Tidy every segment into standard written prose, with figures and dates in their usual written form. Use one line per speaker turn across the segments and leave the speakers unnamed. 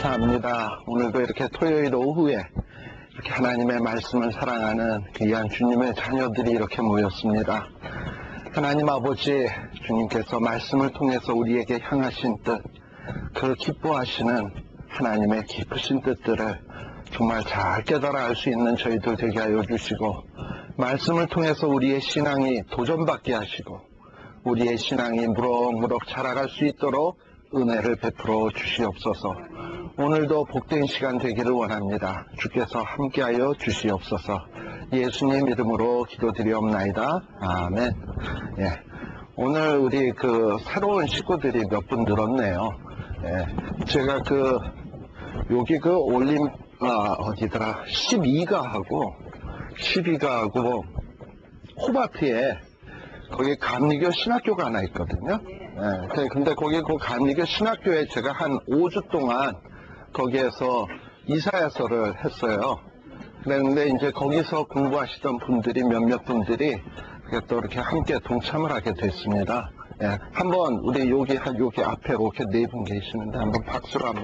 감사합니다. 오늘도 이렇게 토요일 오후에 이렇게 하나님의 말씀을 사랑하는 귀한 주님의 자녀들이 이렇게 모였습니다. 하나님 아버지, 주님께서 말씀을 통해서 우리에게 향하신 뜻, 그 기뻐하시는 하나님의 깊으신 뜻들을 정말 잘 깨달아 알 수 있는 저희들 되게 하여 주시고, 말씀을 통해서 우리의 신앙이 도전받게 하시고 우리의 신앙이 무럭무럭 자라갈 수 있도록 은혜를 베풀어 주시옵소서. 오늘도 복된 시간 되기를 원합니다. 주께서 함께하여 주시옵소서. 예수님 이름으로 기도드리옵나이다. 아멘. 예. 오늘 우리 새로운 식구들이 몇 분 늘었네요. 예. 제가 여기 어디더라 12가 하고 호바트에 거기 감리교 신학교가 하나 있거든요. 예, 근데 거기 감리교 신학교에 제가 한 5주 동안 거기에서 이사야서를 했어요. 그런데 이제 거기서 공부하시던 분들이 몇몇 분들이 또 이렇게 함께 동참을 하게 됐습니다. 예, 한번 우리 여기 앞에 이렇게 네 분 계시는데 한번 박수로 한번.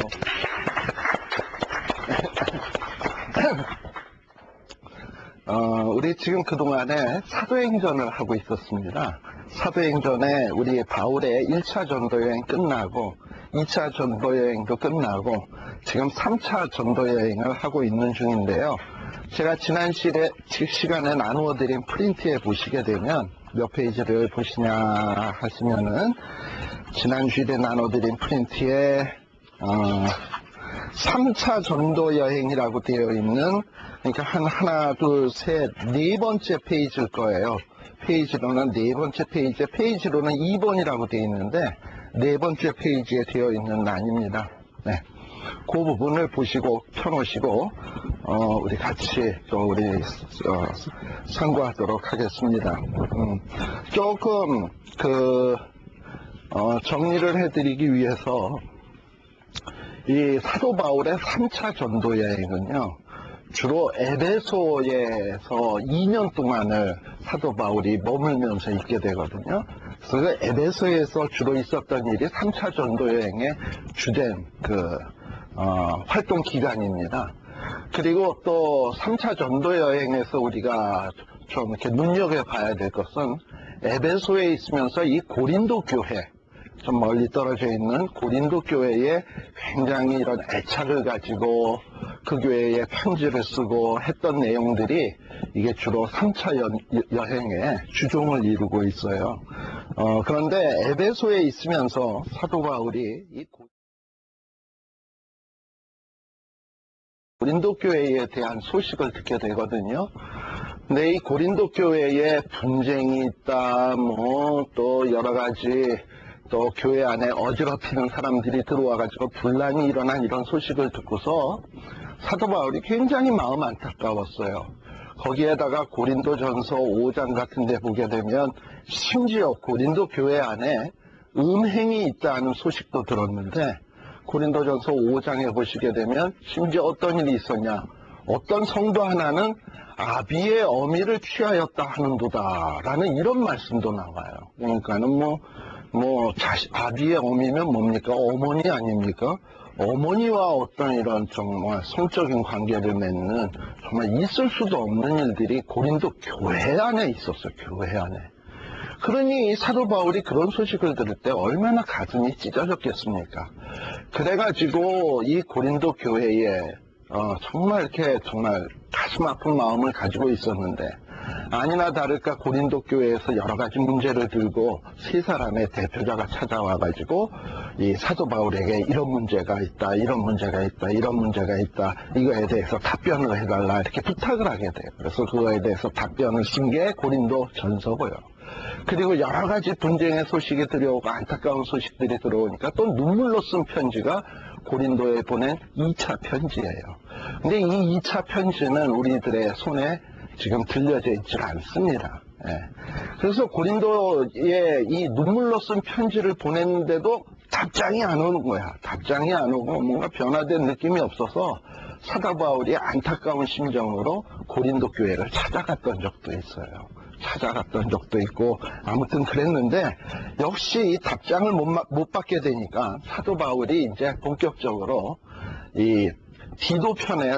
우리 지금 그동안에 사도행전을 하고 있었습니다. 사도행전에 우리 바울의 1차 전도여행 끝나고 2차 전도여행도 끝나고 지금 3차 전도여행을 하고 있는 중인데요. 제가 지난 시간에 나누어드린 프린트에 보시게 되면 몇 페이지를 보시냐 하시면은 지난 주일에 나눠드린 프린트에 3차 전도여행이라고 되어 있는, 그러니까 하나, 둘, 셋, 네 번째 페이지일 거예요. 페이지로는 네 번째 페이지로는 2번이라고 되어 있는데, 네 번째 페이지에 되어 있는 난입니다. 네. 그 부분을 보시고, 펴놓으시고, 우리 같이 또 상고하도록 하겠습니다. 조금, 정리를 해드리기 위해서, 이 사도 바울의 3차 전도 여행은요, 주로 에베소에서 2년 동안을 사도 바울이 머물면서 있게 되거든요. 그래서 에베소에서 주로 있었던 일이 3차 전도 여행의 주된 활동 기간입니다. 그리고 또 3차 전도 여행에서 우리가 좀 이렇게 눈여겨봐야 될 것은 에베소에 있으면서 이 고린도 교회, 좀 멀리 떨어져 있는 고린도 교회에 굉장히 이런 애착을 가지고 그 교회에 편지를 쓰고 했던 내용들이 이게 주로 3차 여행의 주종을 이루고 있어요. 그런데 에베소에 있으면서 사도 바울이 이 고린도 교회에 대한 소식을 듣게 되거든요. 근데 이 고린도 교회에 분쟁이 있다, 또 여러 가지, 또 교회 안에 어지럽히는 사람들이 들어와가지고 분란이 일어난 이런 소식을 듣고서 사도 바울이 굉장히 마음 안타까웠어요. 거기에다가 고린도전서 5장 같은 데 보게 되면 심지어 고린도 교회 안에 음행이 있다는 소식도 들었는데, 고린도전서 5장에 보시게 되면 심지어 어떤 일이 있었냐, 어떤 성도 하나는 아비의 어미를 취하였다 하는도다 라는 이런 말씀도 나와요. 그러니까는 아비의 어미면 뭡니까? 어머니 아닙니까? 어머니와 어떤 이런 정말 성적인 관계를 맺는 정말 있을 수도 없는 일들이 고린도 교회 안에 있었어요. 교회 안에. 그러니 사도 바울이 그런 소식을 들을 때 얼마나 가슴이 찢어졌겠습니까? 그래가지고 이 고린도 교회에 정말 가슴 아픈 마음을 가지고 있었는데, 아니나 다를까 고린도 교회에서 여러 가지 문제를 들고 세 사람의 대표자가 찾아와가지고 이 사도 바울에게 이런 문제가 있다, 이런 문제가 있다, 이런 문제가 있다, 이거에 대해서 답변을 해달라 이렇게 부탁을 하게 돼요. 그래서 그거에 대해서 답변을 쓴 게 고린도 전서고요. 그리고 여러 가지 분쟁의 소식이 들어오고 안타까운 소식들이 들어오니까 또 눈물로 쓴 편지가 고린도에 보낸 2차 편지예요. 근데 이 2차 편지는 우리들의 손에 지금 들려져 있지 않습니다. 예. 그래서 고린도에 이 눈물로 쓴 편지를 보냈는데도 답장이 안 오는 거야. 답장이 안 오고 뭔가 변화된 느낌이 없어서 사도 바울이 안타까운 심정으로 고린도 교회를 찾아갔던 적도 있어요. 찾아갔던 적도 있고 아무튼 그랬는데, 역시 이 답장을 못 받게 되니까 사도 바울이 이제 본격적으로 이 디도 편에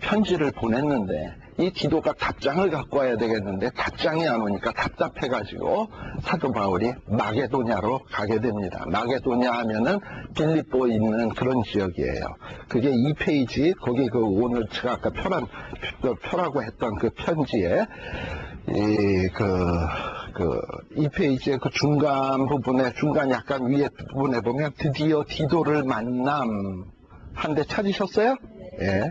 편지를 보냈는데 이 디도가 답장을 갖고 와야 되겠는데 답장이 안 오니까 답답해가지고 사도 바울이 마게도냐로 가게 됩니다. 마게도냐 하면은 빌립보에 있는 그런 지역이에요. 그게 2페이지 거기 그 오늘 제가 아까 표라고 했던 그 편지에 이 페이지의 그 중간 부분에, 중간 약간 위에 부분에 보면 드디어 디도를 만남 한데 찾으셨어요? 예.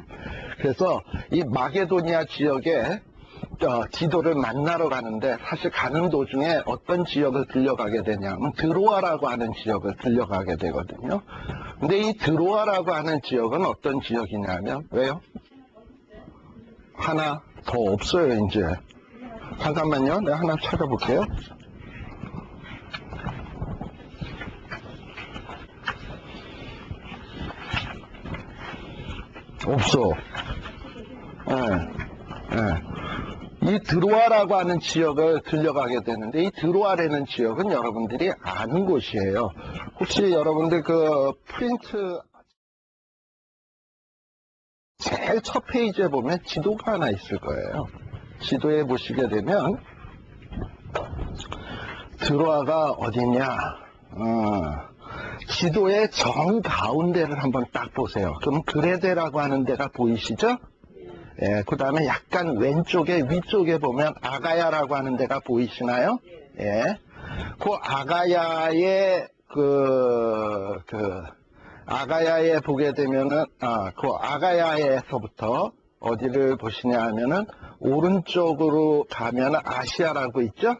그래서 이 마게도니아 지역에 디도를 만나러 가는데 사실 가는 도중에 어떤 지역을 들려가게 되냐면 드로아라고 하는 지역을 들려가게 되거든요. 근데 이 드로아라고 하는 지역은 어떤 지역이냐면, 왜요? 하나 더 없어요, 이제. 잠깐만요. 내가 하나 찾아볼게요. 없어. 이 드로아라고 하는 지역을 들려가게 되는데, 이 드로아라는 지역은 여러분들이 아는 곳이에요. 혹시 여러분들 그 프린트 제일 첫 페이지에 보면 지도가 하나 있을 거예요. 지도에 보시게 되면 드로아가 어디냐, 지도의 정 가운데를 한번 딱 보세요. 그럼 그레데라고 하는 데가 보이시죠? 예, 그 다음에 약간 왼쪽에 위쪽에 보면 아가야라고 하는 데가 보이시나요? 예, 그 아가야의 아가야에 보게 되면은 그 아가야에서부터 어디를 보시냐 하면은 오른쪽으로 가면 아시아라고 있죠?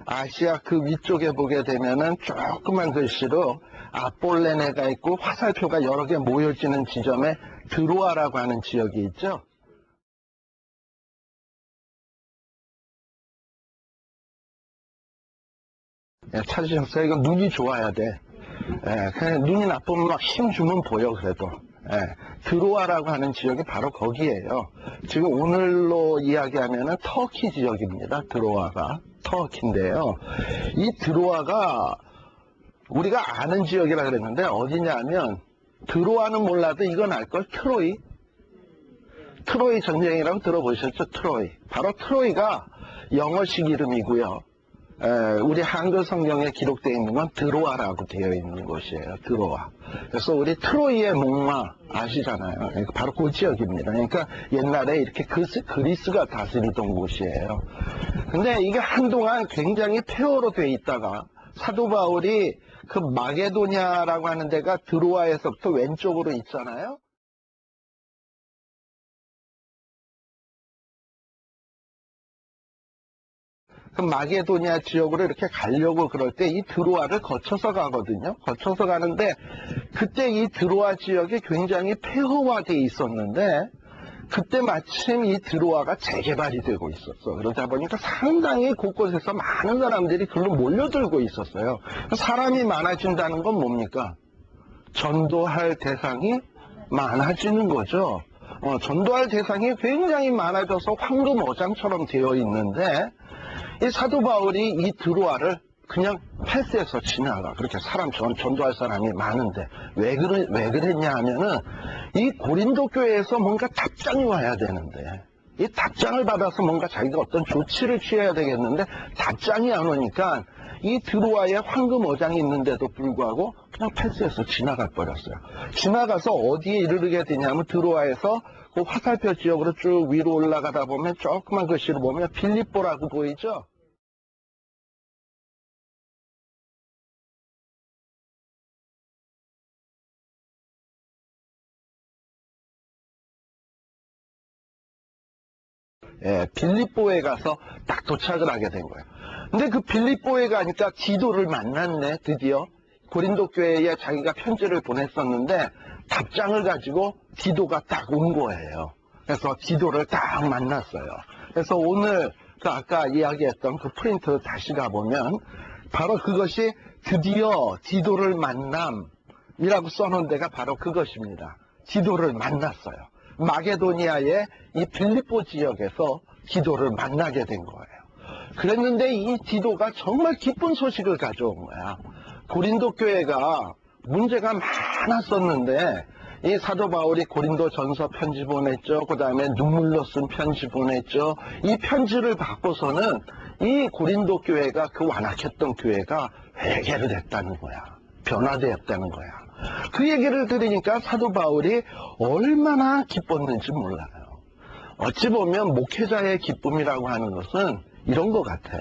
아시아 그 위쪽에 보게 되면은 조그만 글씨로 아폴레네가 있고 화살표가 여러 개 모여지는 지점에 드로아라고 하는 지역이 있죠? 예, 찾으셨어요? 이거 눈이 좋아야 돼. 예, 그냥 눈이 나쁘면 막 힘 주면 보여, 그래도. 예, 드로아라고 하는 지역이 바로 거기에요. 지금 오늘로 이야기하면은 터키 지역입니다. 드로아가. 터키인데요. 이 드로아가 우리가 아는 지역이라 그랬는데 어디냐면, 드로아는 몰라도 이건 알걸? 트로이. 트로이 전쟁이라고 들어보셨죠? 트로이. 바로 트로이가 영어식 이름이고요. 우리 한글 성경에 기록되어 있는 건 드로아라고 되어 있는 곳이에요. 드로아. 그래서 우리 트로이의 목마 아시잖아요. 바로 그 지역입니다. 그러니까 옛날에 이렇게 그리스가 다스리던 곳이에요. 근데 이게 한동안 굉장히 폐허로 되어 있다가 사도 바울이 그 마게도냐라고 하는 데가 드로아에서부터 왼쪽으로 있잖아요. 그 마게도니아 지역으로 이렇게 가려고 그럴 때 이 드로아를 거쳐서 가거든요. 거쳐서 가는데 그때 이 드로아 지역이 굉장히 폐허화되어 있었는데 그때 마침 이 드로아가 재개발이 되고 있었어. 그러다 보니까 상당히 곳곳에서 많은 사람들이 글로 몰려들고 있었어요. 사람이 많아진다는 건 뭡니까? 전도할 대상이 많아지는 거죠. 전도할 대상이 굉장히 많아져서 황금어장처럼 되어 있는데 이 사도 바울이 이 드로아를 그냥 패스해서 지나가. 그렇게 전도할 사람이 많은데 왜 그랬냐 하면은 이 고린도 교회에서 뭔가 답장이 와야 되는데 이 답장을 받아서 뭔가 자기가 어떤 조치를 취해야 되겠는데 답장이 안 오니까 이 드로아에 황금 어장이 있는데도 불구하고 그냥 패스해서 지나가 버렸어요. 지나가서 어디에 이르게 되냐면 드로아에서 그 화살표 지역으로 쭉 위로 올라가다 보면 조그만 글씨로 보면 빌립보라고 보이죠? 예, 빌립보에 가서 딱 도착을 하게 된 거예요. 근데 그 빌립보에 가니까 디도를 만났네, 드디어. 고린도 교회에 자기가 편지를 보냈었는데 답장을 가지고 디도가 딱 온 거예요. 그래서 디도를 딱 만났어요. 그래서 오늘 그 아까 이야기했던 그 프린트 다시 가보면 바로 그것이 드디어 디도를 만남이라고 써놓은 데가 바로 그것입니다. 디도를 만났어요. 마게도니아의 이 빌립보 지역에서 디도를 만나게 된 거예요. 그랬는데 이 디도가 정말 기쁜 소식을 가져온 거야. 고린도 교회가 문제가 많았었는데 이 사도 바울이 고린도 전서 편지 보냈죠. 그 다음에 눈물로 쓴 편지 보냈죠. 이 편지를 받고서는 이 고린도 교회가, 그 완악했던 교회가 회개를 했다는 거야. 변화되었다는 거야. 그 얘기를 들으니까 사도 바울이 얼마나 기뻤는지 몰라요. 어찌 보면 목회자의 기쁨이라고 하는 것은 이런 것 같아.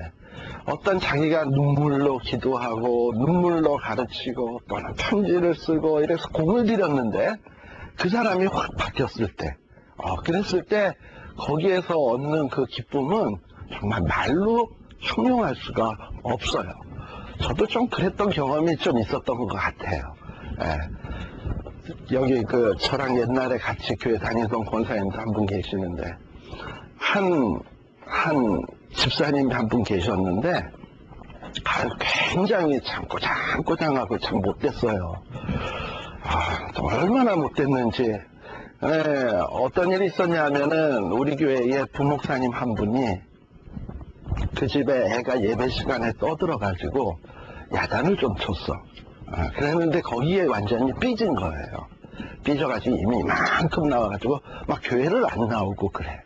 어떤 자기가 눈물로 기도하고 눈물로 가르치고 또는 편지를 쓰고 이래서 공을 들였는데 그 사람이 확 바뀌었을 때, 그랬을 때 거기에서 얻는 그 기쁨은 정말 말로 형용할 수가 없어요. 저도 좀 그랬던 경험이 좀 있었던 것 같아요. 여기 저랑 옛날에 같이 교회 다니던 권사님도 한 분 계시는데, 한 집사님이 한 분 계셨는데, 굉장히 참 꼬장하고 참 못됐어요. 얼마나 못됐는지. 어떤 일이 있었냐면은, 우리 교회에 부목사님 한 분이 그 집에 애가 예배 시간에 떠들어가지고 야단을 좀 쳤어. 그랬는데 거기에 완전히 삐진 거예요. 삐져가지고 이미 이만큼 나와가지고 막 교회를 안 나오고 그래.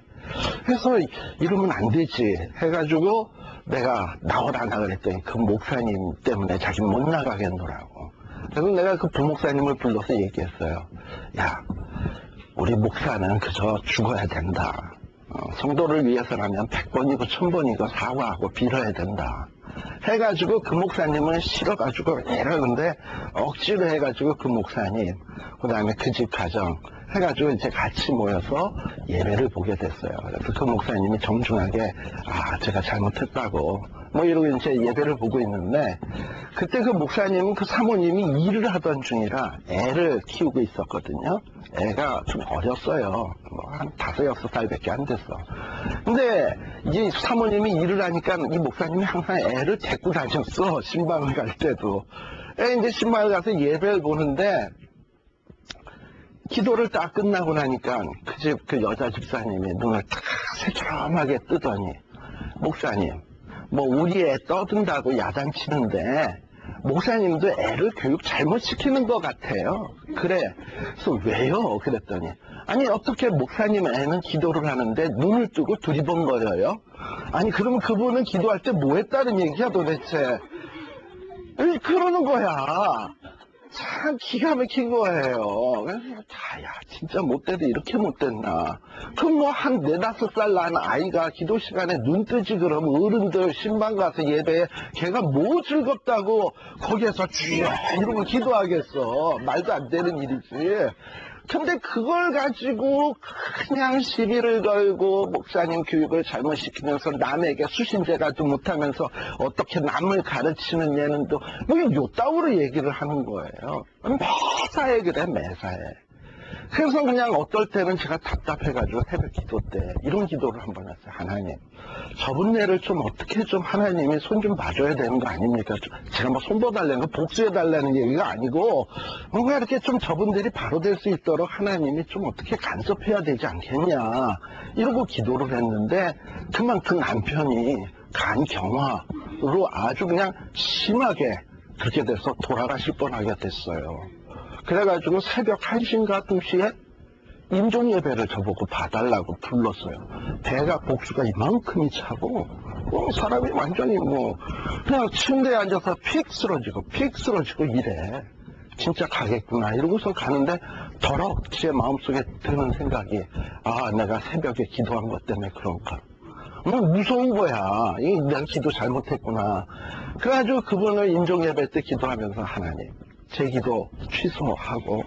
그래서 이러면 안 되지 해가지고 내가 나오라 그랬더니 그 목사님 때문에 자기 못 나가겠노라고. 그래서 내가 그 부목사님을 불러서 얘기했어요. 야, 우리 목사는 그저 죽어야 된다. 성도를 위해서라면 100번이고 1000번이고 사과하고 빌어야 된다. 해가지고 그 목사님은 싫어가지고 이러는데 억지로 해가지고 그 목사님, 그 다음에 그 집 가정 해가지고 이제 같이 모여서 예배를 보게 됐어요. 그래서 그 목사님이 정중하게 제가 잘못했다고 뭐 이러고 이제 예배를 보고 있는데, 그때 그 목사님은 그 사모님이 일을 하던 중이라 애를 키우고 있었거든요. 애가 좀 어렸어요. 뭐 한 5, 6살밖에 안 됐어. 근데 이 사모님이 일을 하니까 이 목사님이 항상 애를 데리고 다녔어. 신방을 갈 때도. 이제 신방을 가서 예배를 보는데, 기도를 딱 끝나고 나니까 그 집 그 여자 집사님이 눈을 탁 새처럼하게 뜨더니, 목사님, 뭐 우리 애 떠든다고 야단치는데 목사님도 애를 교육 잘못 시키는 것 같아요. 그래. 그래서 왜요? 그랬더니, 아니 어떻게 목사님 애는 기도를 하는데 눈을 뜨고 두리번거려요? 아니 그러면 그분은 기도할 때 뭐 했다는 얘기야 도대체? 그러는 거야. 참 기가 막힌 거예요. 그래서 야 진짜 못돼도 이렇게 못됐나. 그럼 뭐 한 4, 5살 난 아이가 기도 시간에 눈 뜨지 그러면 어른들 신방 가서 예배에 걔가 뭐 즐겁다고 거기에서 주여 이러고 기도하겠어. 말도 안 되는 일이지. 근데 그걸 가지고 그냥 시비를 걸고 목사님 교육을 잘못시키면서 남에게 수신제가도 못하면서 어떻게 남을 가르치는 얘는 또 뭐 요따구로 얘기를 하는 거예요. 매사에 그래 매사에. 그래서 그냥 어떨 때는 제가 답답해가지고 새벽 기도 때 이런 기도를 한번 했어요. 하나님, 저분 애를 좀 어떻게 좀 하나님이 손 좀 봐줘야 되는 거 아닙니까? 제가 뭐 손 봐달라는 거 복수해달라는 얘기가 아니고 뭔가 이렇게 좀 저분들이 바로 될 수 있도록 하나님이 좀 어떻게 간섭해야 되지 않겠냐 이러고 기도를 했는데, 그만 그 남편이 간경화로 아주 그냥 심하게 그렇게 돼서 돌아가실 뻔하게 됐어요. 그래가지고 새벽 1시인가 2시에 임종예배를 저보고 봐달라고 불렀어요. 배가 복수가 이만큼이 차고 사람이 완전히 뭐 그냥 침대에 앉아서 픽 쓰러지고 이래. 진짜 가겠구나 이러고서 가는데 더럽 제 마음속에 드는 생각이, 내가 새벽에 기도한 것 때문에 그런가. 무서운 거야. 내가 기도 잘못했구나. 그래가지고 그분을 임종예배 때 기도하면서, 하나님 제 기도 취소하고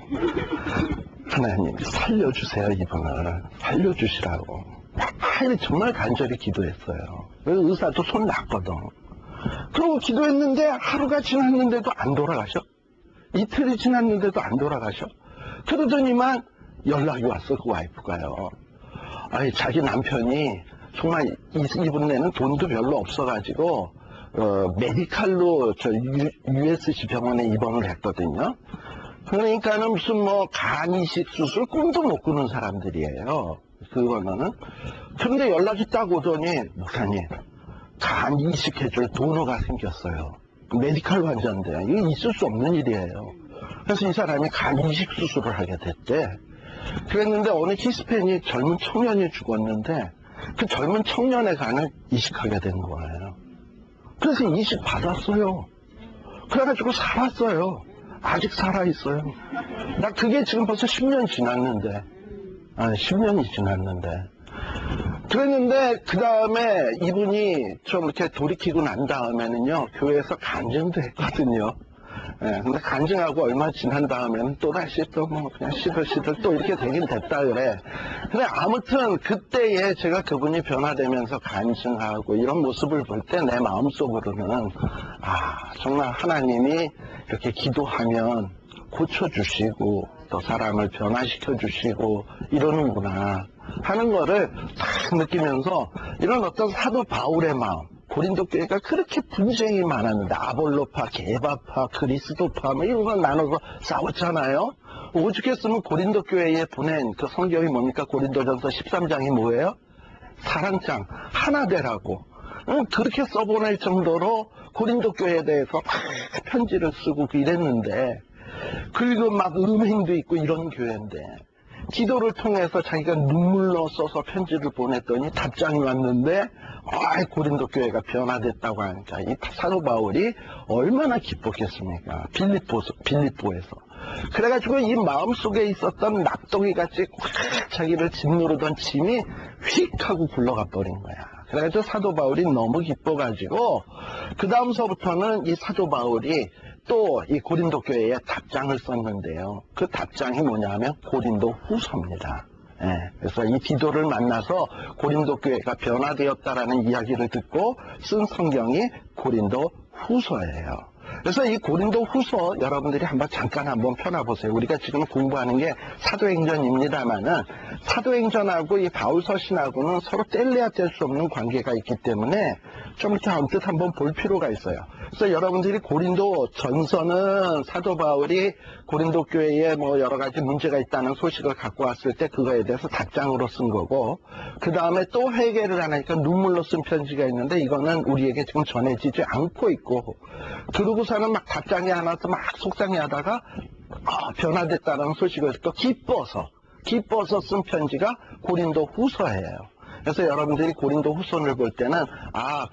하나님 살려주세요. 이분을 살려주시라고 정말 간절히 기도했어요. 의사도 손 놨거든. 그러고 기도했는데 하루가 지났는데도 안 돌아가셔. 이틀이 지났는데도 안 돌아가셔. 그러더니만 연락이 왔어. 그 와이프가요. 자기 남편이 정말 이분네는 돈도 별로 없어가지고 메디칼로 USC 병원에 입원을 했거든요. 그러니까는 무슨 뭐 간 이식 수술 꿈도 못 꾸는 사람들이에요. 그거는. 그런데 연락이 딱 오더니, 목사님 간 이식해줄 도너가 생겼어요. 메디칼 환자인데 이게 있을 수 없는 일이에요. 그래서 이 사람이 간 이식 수술을 하게 됐대. 그랬는데 어느 히스패닉 젊은 청년이 죽었는데 그 젊은 청년의 간을 이식하게 된 거예요. 그래서 이식 받았어요. 그래가지고 살았어요. 아직 살아있어요. 나 그게 지금 벌써 10년 지났는데, 10년이 지났는데. 그랬는데, 그 다음에 이분이 좀 이렇게 돌이키고 난 다음에는요, 교회에서 간증도 했거든요. 예, 근데 간증하고 얼마 지난 다음에는 또다시 또 뭐 그냥 시들시들 또 이렇게 되긴 됐다 그래. 근데 아무튼 그때에 제가 그분이 변화되면서 간증하고 이런 모습을 볼 때 내 마음속으로는 정말 하나님이 이렇게 기도하면 고쳐주시고 또 사람을 변화시켜 주시고 이러는구나 하는 거를 딱 느끼면서 이런 어떤 사도 바울의 마음, 고린도 교회가 그렇게 분쟁이 많았는데 아볼로파, 게바파, 그리스도파 뭐 이런 걸 나눠서 싸웠잖아요. 오죽했으면 고린도 교회에 보낸 그 성경이 뭡니까? 고린도전서 13장이 뭐예요? 사랑장 하나 되라고 그렇게 써보낼 정도로 고린도 교회에 대해서 막 편지를 쓰고 이랬는데, 그리고 막 음행도 있고 이런 교회인데 기도를 통해서 자기가 눈물로 써서 편지를 보냈더니 답장이 왔는데 고린도 교회가 변화됐다고 하니까 이 사도 바울이 얼마나 기뻤겠습니까? 빌립보에서. 그래가지고 이 마음속에 있었던 낙동이같이 꽉 자기를 짓누르던 짐이 휙 하고 굴러가 버린 거야. 그래가지고 사도 바울이 너무 기뻐가지고 그 다음서부터는 이 사도 바울이 또 이 고린도 교회에 답장을 썼는데요. 그 답장이 뭐냐면 고린도 후서입니다. 그래서 이 디도를 만나서 고린도 교회가 변화되었다라는 이야기를 듣고 쓴 성경이 고린도 후서예요. 그래서 이 고린도 후서 여러분들이 잠깐 한번 펴놔보세요. 우리가 지금 공부하는 게 사도행전입니다만은 사도행전하고 이 바울 서신하고는 서로 뗄래야 뗄 수 없는 관계가 있기 때문에 좀 이렇게 언뜻 한번 볼 필요가 있어요. 그래서 여러분들이 고린도 전서는 사도 바울이 고린도 교회에 뭐 여러 가지 문제가 있다는 소식을 갖고 왔을 때 그거에 대해서 답장으로 쓴 거고, 그 다음에 또 회개를 하니까 눈물로 쓴 편지가 있는데 이거는 우리에게 지금 전해지지 않고 있고, 그러고서는 막 답장이 안 와서 막 속상해하다가 변화됐다는 소식을 듣고 기뻐서 쓴 편지가 고린도 후서예요. 그래서 여러분들이 고린도 후서를 볼 때는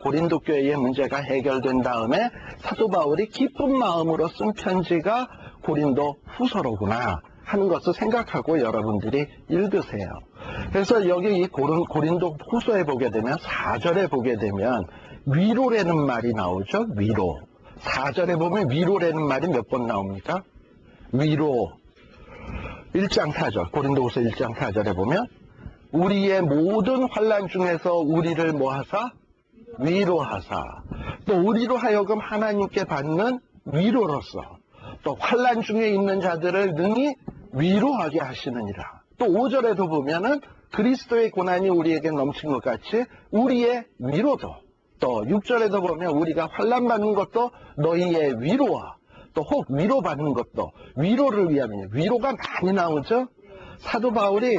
고린도 교회의 문제가 해결된 다음에 사도 바울이 기쁜 마음으로 쓴 편지가 고린도 후서로구나 하는 것을 생각하고 여러분들이 읽으세요. 그래서 여기 이 고린도 후서에 보게 되면 4절에 보게 되면 위로라는 말이 나오죠. 위로. 4절에 보면 위로라는 말이 몇 번 나옵니까? 위로. 1장 4절, 고린도후서 1장 4절에 보면 우리의 모든 환난 중에서 우리를 뭐하사? 위로하사. 또 우리로 하여금 하나님께 받는 위로로서 또 환난 중에 있는 자들을 능히 위로하게 하시느니라. 또 5절에도 보면은 그리스도의 고난이 우리에게 넘친 것 같이 우리의 위로도, 또 6절에도 보면 우리가 환난 받는 것도 너희의 위로와 또 혹 위로받는 것도 위로를 위함이냐. 위로가 많이 나오죠. 사도 바울이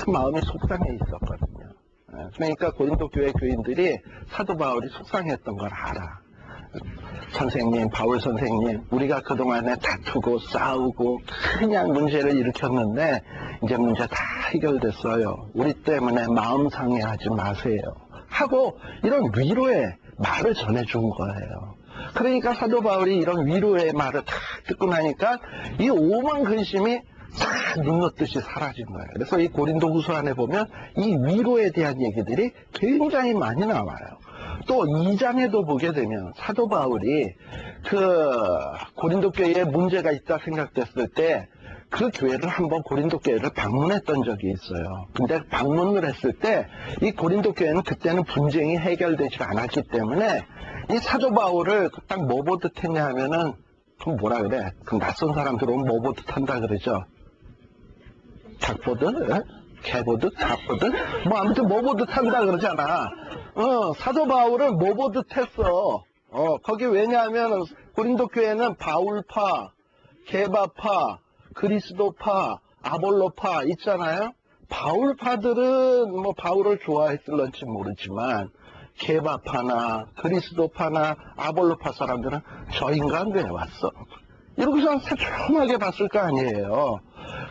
마음이 속상해 있었거든요. 그러니까 고린도 교회 교인들이 사도 바울이 속상했던 걸 알아. 선생님, 바울 선생님, 우리가 그동안에 다투고 싸우고 그냥 문제를 일으켰는데 이제 문제 다 해결됐어요. 우리 때문에 마음 상해하지 마세요 하고 이런 위로의 말을 전해준 거예요. 그러니까 사도 바울이 이런 위로의 말을 다 듣고 나니까 이 오만 근심이 싹 눈놓듯이 사라진 거예요. 그래서 이 고린도 후서 안에 보면 이 위로에 대한 얘기들이 굉장히 많이 나와요. 또 2장에도 보게 되면 사도 바울이 그 고린도 교회에 문제가 있다 생각됐을 때 그 교회를 한번 고린도 교회를 방문했던 적이 있어요. 근데 방문을 했을 때 이 고린도 교회는 그때는 분쟁이 해결되지 않았기 때문에 이 사도 바울을 딱 뭐 보듯 했냐 하면은 그럼 뭐라 그래? 그 낯선 사람 들어오면 뭐 보듯 한다 그러죠? 닭 보듯? 개 보듯? 닭 보듯? 뭐 아무튼 뭐 보듯 한다 그러잖아. 사도 바울은 뭐 보듯 했어. 거기 왜냐하면 고린도 교회는 바울파, 게바파, 그리스도파, 아볼로파 있잖아요. 바울파들은 뭐 바울을 좋아했을런지 모르지만 게바파나 그리스도파나 아볼로파 사람들은 저 인간 왜 왔어? 이러고서 조용하게 봤을 거 아니에요.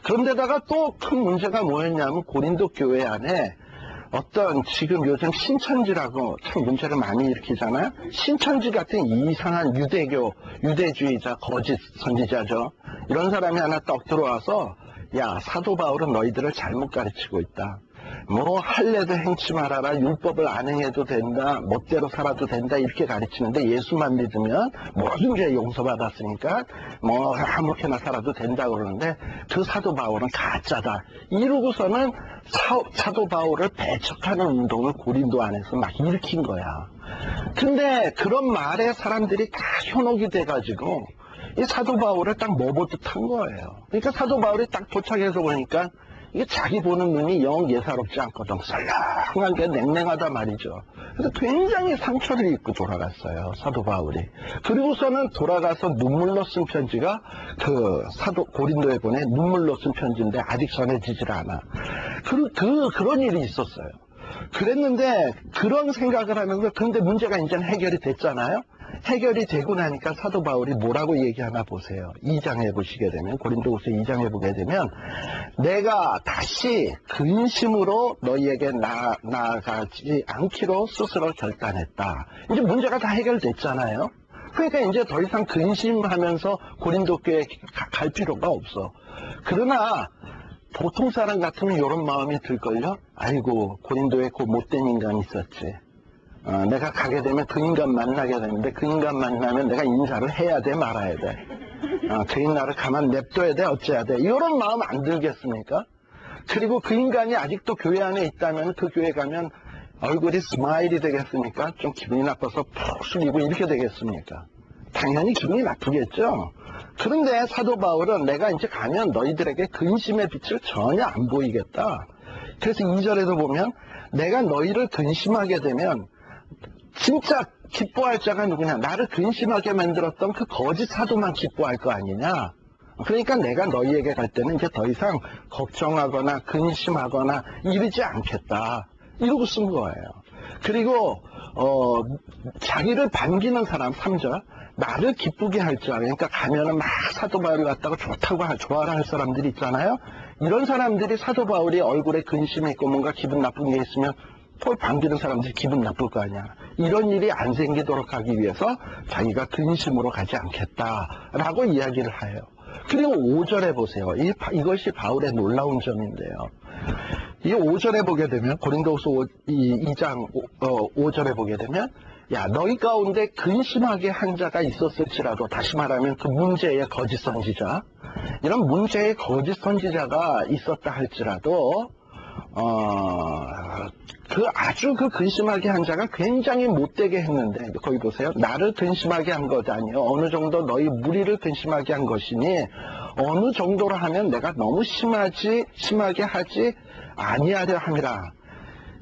그런데다가 또 큰 문제가 뭐였냐면 고린도 교회 안에 어떤 지금 요즘 신천지라고 참 문제를 많이 일으키잖아요. 신천지 같은 이상한 유대주의자, 거짓 선지자죠. 이런 사람이 하나 떡 들어와서 야, 사도 바울은 너희들을 잘못 가르치고 있다. 뭐 할례도 행치 말아라, 율법을 안 행해도 된다, 멋대로 살아도 된다 이렇게 가르치는데 예수만 믿으면 모든 죄 용서받았으니까 뭐 아무렇게나 살아도 된다 그러는데 그 사도 바울은 가짜다. 이러고서는 사도 바울을 배척하는 운동을 고린도 안에서 막 일으킨 거야. 근데 그런 말에 사람들이 다 현혹이 돼가지고 이 사도 바울을 딱 먹어보듯 한 거예요. 그러니까 사도 바울이 딱 도착해서 보니까 이게 자기 보는 눈이 영 예사롭지 않거든. 썰렁한 게 냉랭하다 말이죠. 그래서 굉장히 상처를 입고 돌아갔어요, 사도 바울이. 그리고서는 돌아가서 눈물로 쓴 편지가 그 사도 고린도에 보내 눈물로 쓴 편지인데 아직 전해지질 않아. 그런 일이 있었어요. 그랬는데 그런 생각을 하면서 근데 문제가 이제 해결이 됐잖아요. 해결이 되고 나니까 사도 바울이 뭐라고 얘기하나 보세요. 2장에 보시게 되면 고린도후서 2장에 보게 되면 내가 다시 근심으로 너희에게 나아가지 않기로 스스로 결단했다. 이제 문제가 다 해결됐잖아요. 그러니까 이제 더 이상 근심하면서 고린도 교회에 갈 필요가 없어. 그러나 보통 사람 같으면 이런 마음이 들걸요. 아이고 고린도에 그 못된 인간이 있었지. 내가 가게 되면 그 인간 만나게 되는데 그 인간 만나면 내가 인사를 해야 돼 말아야 돼. 그 인간을 가만 냅둬야 돼 어째야 돼. 이런 마음 안 들겠습니까? 그리고 그 인간이 아직도 교회 안에 있다면 그 교회 가면 얼굴이 스마일이 되겠습니까? 좀 기분이 나빠서 푹 숙이고 이렇게 되겠습니까? 당연히 기분이 나쁘겠죠. 그런데 사도 바울은 내가 이제 가면 너희들에게 근심의 빛을 전혀 안 보이겠다. 그래서 2절에도 보면 내가 너희를 근심하게 되면 진짜 기뻐할 자가 누구냐? 나를 근심하게 만들었던 그 거짓 사도만 기뻐할 거 아니냐? 그러니까 내가 너희에게 갈 때는 이제 더 이상 걱정하거나 근심하거나 이러지 않겠다. 이러고 쓴 거예요. 그리고 자기를 반기는 사람 3절 나를 기쁘게 할 줄 알아. 그러니까 가면은 막 사도 바울을 갖다가 좋다고 좋아라 할 사람들이 있잖아요. 이런 사람들이 사도 바울이 얼굴에 근심이 있고 뭔가 기분 나쁜 게 있으면 폴 반기는 사람들이 기분 나쁠 거 아니야. 이런 일이 안 생기도록 하기 위해서 자기가 근심으로 가지 않겠다라고 이야기를 해요. 그리고 5절에 보세요. 이것이 바울의 놀라운 점인데요. 이 5절에 보게 되면 고린도후서 2장 5절에 보게 되면 야 너희 가운데 근심하게 한 자가 있었을지라도 다시 말하면 그 문제의 거짓 선지자 이런 문제의 거짓 선지자가 있었다 할지라도 그 근심하게 한 자가 굉장히 못되게 했는데 거기 보세요. 나를 근심하게 한 것 아니요. 어느 정도 너희 무리를 근심하게 한 것이니 어느 정도로 하면 내가 너무 심하게 하지 아니하려 함이라.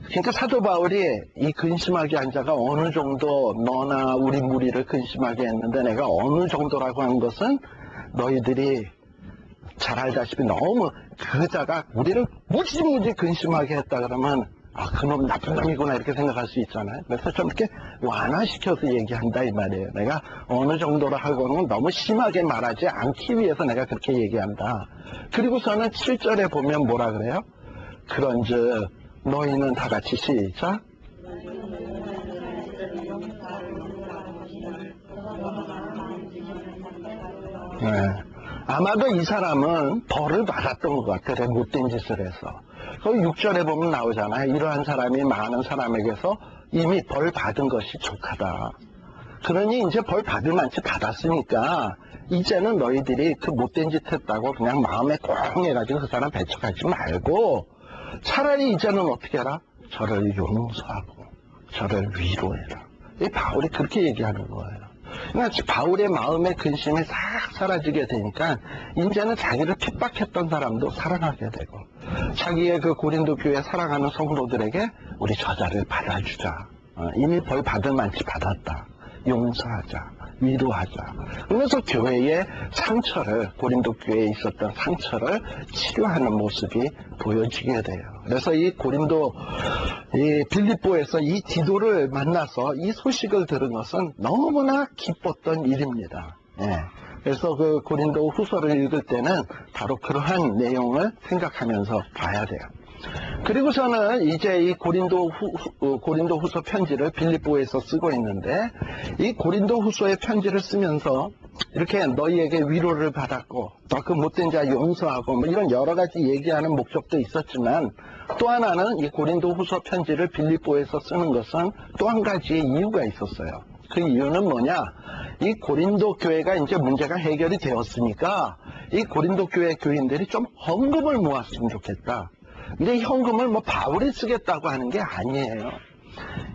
그러니까 사도 바울이 이 근심하게 한 자가 어느 정도 너나 우리 무리를 근심하게 했는데 내가 어느 정도라고 한 것은 너희들이 잘 알다시피 너무 그 자가 우리를 무지무지 근심하게 했다 그러면 그놈 나쁜 놈이구나 이렇게 생각할 수 있잖아요. 그래서 좀 이렇게 완화시켜서 얘기한다 이 말이에요. 내가 어느 정도로 하고는 너무 심하게 말하지 않기 위해서 내가 그렇게 얘기한다. 그리고서는 7절에 보면 뭐라 그래요? 그런즉 너희는 다 같이 시작. 네. 아마도 이 사람은 벌을 받았던 것 같아요. 못된 짓을 해서. 그 6절에 보면 나오잖아요. 이러한 사람이 많은 사람에게서 이미 벌 받은 것이 족하다. 그러니 이제 벌 받을 만치 받았으니까 이제는 너희들이 그 못된 짓 했다고 그냥 마음에 꽁 해가지고 그 사람 배척하지 말고 차라리 이제는 어떻게 해라? 저를 용서하고 저를 위로해라. 이 바울이 그렇게 얘기하는 거예요. 그러니까 바울의 마음의 근심이 싹 사라지게 되니까 이제는 자기를 핍박했던 사람도 사랑하게 되고 자기의 그 고린도 교회 사랑하는 성도들에게 우리 저자를 받아주자. 이미 벌 받을 만치 받았다. 용서하자. 위로하자. 그래서 교회의 상처를 고린도 교회에 있었던 상처를 치료하는 모습이 보여지게 돼요. 그래서 이 빌립보에서 이 디도를 만나서 이 소식을 들은 것은 너무나 기뻤던 일입니다. 예. 그래서 그 고린도 후서를 읽을 때는 바로 그러한 내용을 생각하면서 봐야 돼요. 그리고서는 이제 이 고린도 후서 편지를 빌립보에서 쓰고 있는데, 이 고린도 후서의 편지를 쓰면서 이렇게 너희에게 위로를 받았고 또 그 못된 자 용서하고 뭐 이런 여러 가지 얘기하는 목적도 있었지만, 또 하나는 이 고린도 후서 편지를 빌립보에서 쓰는 것은 또 한 가지의 이유가 있었어요. 그 이유는 뭐냐? 이 고린도 교회가 이제 문제가 해결이 되었으니까 이 고린도 교회 교인들이 좀 헌금을 모았으면 좋겠다. 근데 이 헌금을 뭐 바울이 쓰겠다고 하는 게 아니에요.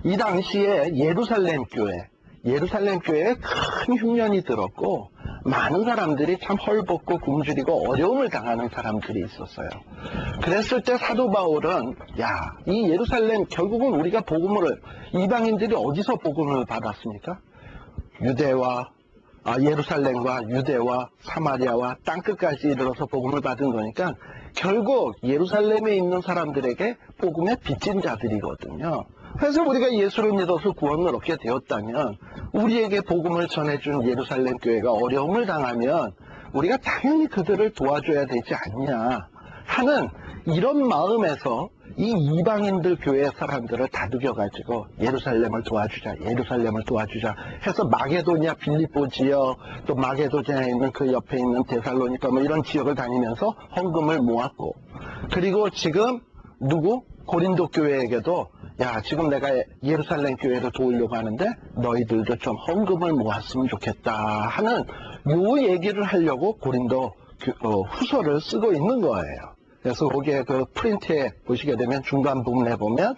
이 당시에 예루살렘 교회에 큰 흉년이 들었고 많은 사람들이 참 헐벗고 굶주리고 어려움을 당하는 사람들이 있었어요. 그랬을 때 사도 바울은 이 예루살렘, 결국은 우리가 복음을, 이방인들이 어디서 복음을 받았습니까? 예루살렘과 유대와 사마리아와 땅끝까지 이르러서 복음을 받은 거니까 결국 예루살렘에 있는 사람들에게 복음의 빚진 자들이거든요. 그래서 우리가 예수를 믿어서 구원을 얻게 되었다면 우리에게 복음을 전해준 예루살렘 교회가 어려움을 당하면 우리가 당연히 그들을 도와줘야 되지 않냐 하는 이런 마음에서 이 이방인들 교회 사람들을 다독여가지고 예루살렘을 도와주자 해서 마게도냐, 빌립보 지역, 또 마게도냐에 있는 그 옆에 있는 데살로니가 뭐 이런 지역을 다니면서 헌금을 모았고, 그리고 지금 고린도 교회에게도 지금 내가 예루살렘 교회를 도우려고 하는데 너희들도 좀 헌금을 모았으면 좋겠다 하는 요 얘기를 하려고 고린도 후서를 쓰고 있는 거예요. 그래서 거기에 그 프린트에 보시게 되면 중간 부분에 보면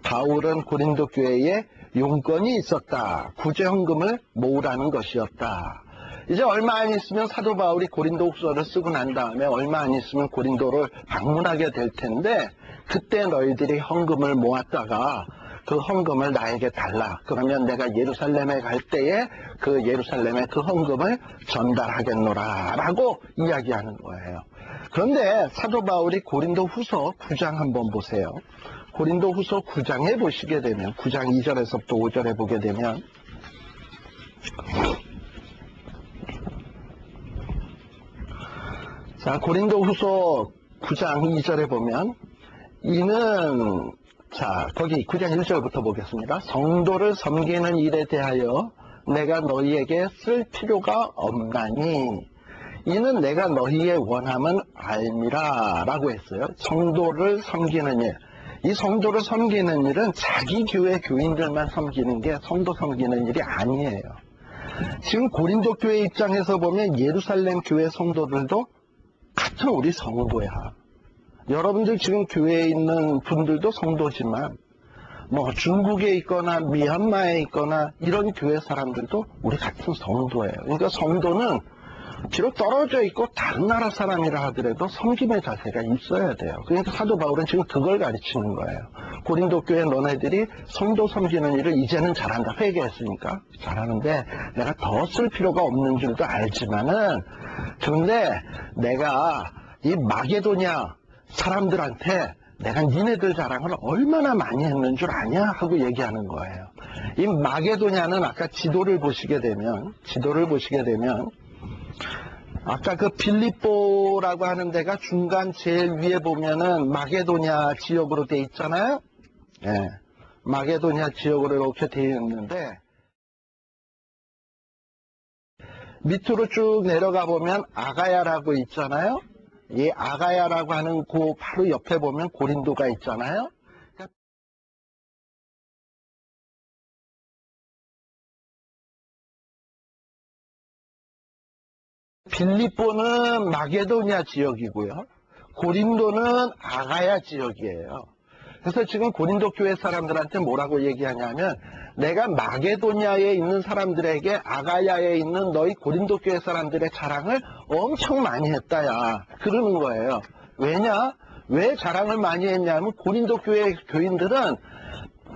바울은 고린도 교회에 용건이 있었다. 구제 헌금을 모으라는 것이었다. 이제 얼마 안 있으면 사도 바울이 고린도 후서를 쓰고 난 다음에 얼마 안 있으면 고린도를 방문하게 될 텐데, 그때 너희들이 헌금을 모았다가 그 헌금을 나에게 달라. 그러면 내가 예루살렘에 갈 때에 그 예루살렘에 그 헌금을 전달하겠노라 라고 이야기하는 거예요. 그런데 사도 바울이 고린도 후서 9장 한번 보세요. 고린도 후서 9장에 보시게 되면 9장 2절에서부터 5절에 보게 되면 고린도 후서 9장 2절에 보면 거기 9장 1절부터 보겠습니다. 성도를 섬기는 일에 대하여 내가 너희에게 쓸 필요가 없나니 이는 내가 너희의 원함은 알미라 라고 했어요. 성도를 섬기는 일. 이 성도를 섬기는 일은 자기 교회 교인들만 섬기는 게 성도 섬기는 일이 아니에요. 지금 고린도 교회 입장에서 보면 예루살렘 교회 성도들도 같은 우리 성도야. 여러분들 지금 교회에 있는 분들도 성도지만 뭐 중국에 있거나 미얀마에 있거나 이런 교회 사람들도 우리 같은 성도예요. 그러니까 성도는 비록 떨어져 있고 다른 나라 사람이라 하더라도 섬김의 자세가 있어야 돼요. 그러니까 사도 바울은 지금 그걸 가르치는 거예요. 고린도 교회 너네들이 성도 섬기는 일을 이제는 잘한다. 회개했으니까 잘하는데 내가 더 쓸 필요가 없는 줄도 알지만은, 그런데 내가 이 마게도냐 사람들한테 내가 니네들 자랑을 얼마나 많이 했는 줄 아냐 하고 얘기하는 거예요. 이 마게도냐는 아까 지도를 보시게 되면 아까 그 빌립보라고 하는 데가 중간 제일 위에 보면은 마게도냐 지역으로 돼 있잖아요. 마게도냐 지역으로 이렇게 되어 있는데 밑으로 쭉 내려가 보면 아가야라고 있잖아요. 이 아가야라고 하는 그 바로 옆에 보면 고린도가 있잖아요. 빌립보는 마게도냐 지역이고요. 고린도는 아가야 지역이에요. 그래서 지금 고린도 교회 사람들한테 뭐라고 얘기하냐면, 내가 마게도냐에 있는 사람들에게 아가야에 있는 너희 고린도 교회 사람들의 자랑을 엄청 많이 했다야 그러는 거예요. 왜 자랑을 많이 했냐면 고린도 교회 교인들은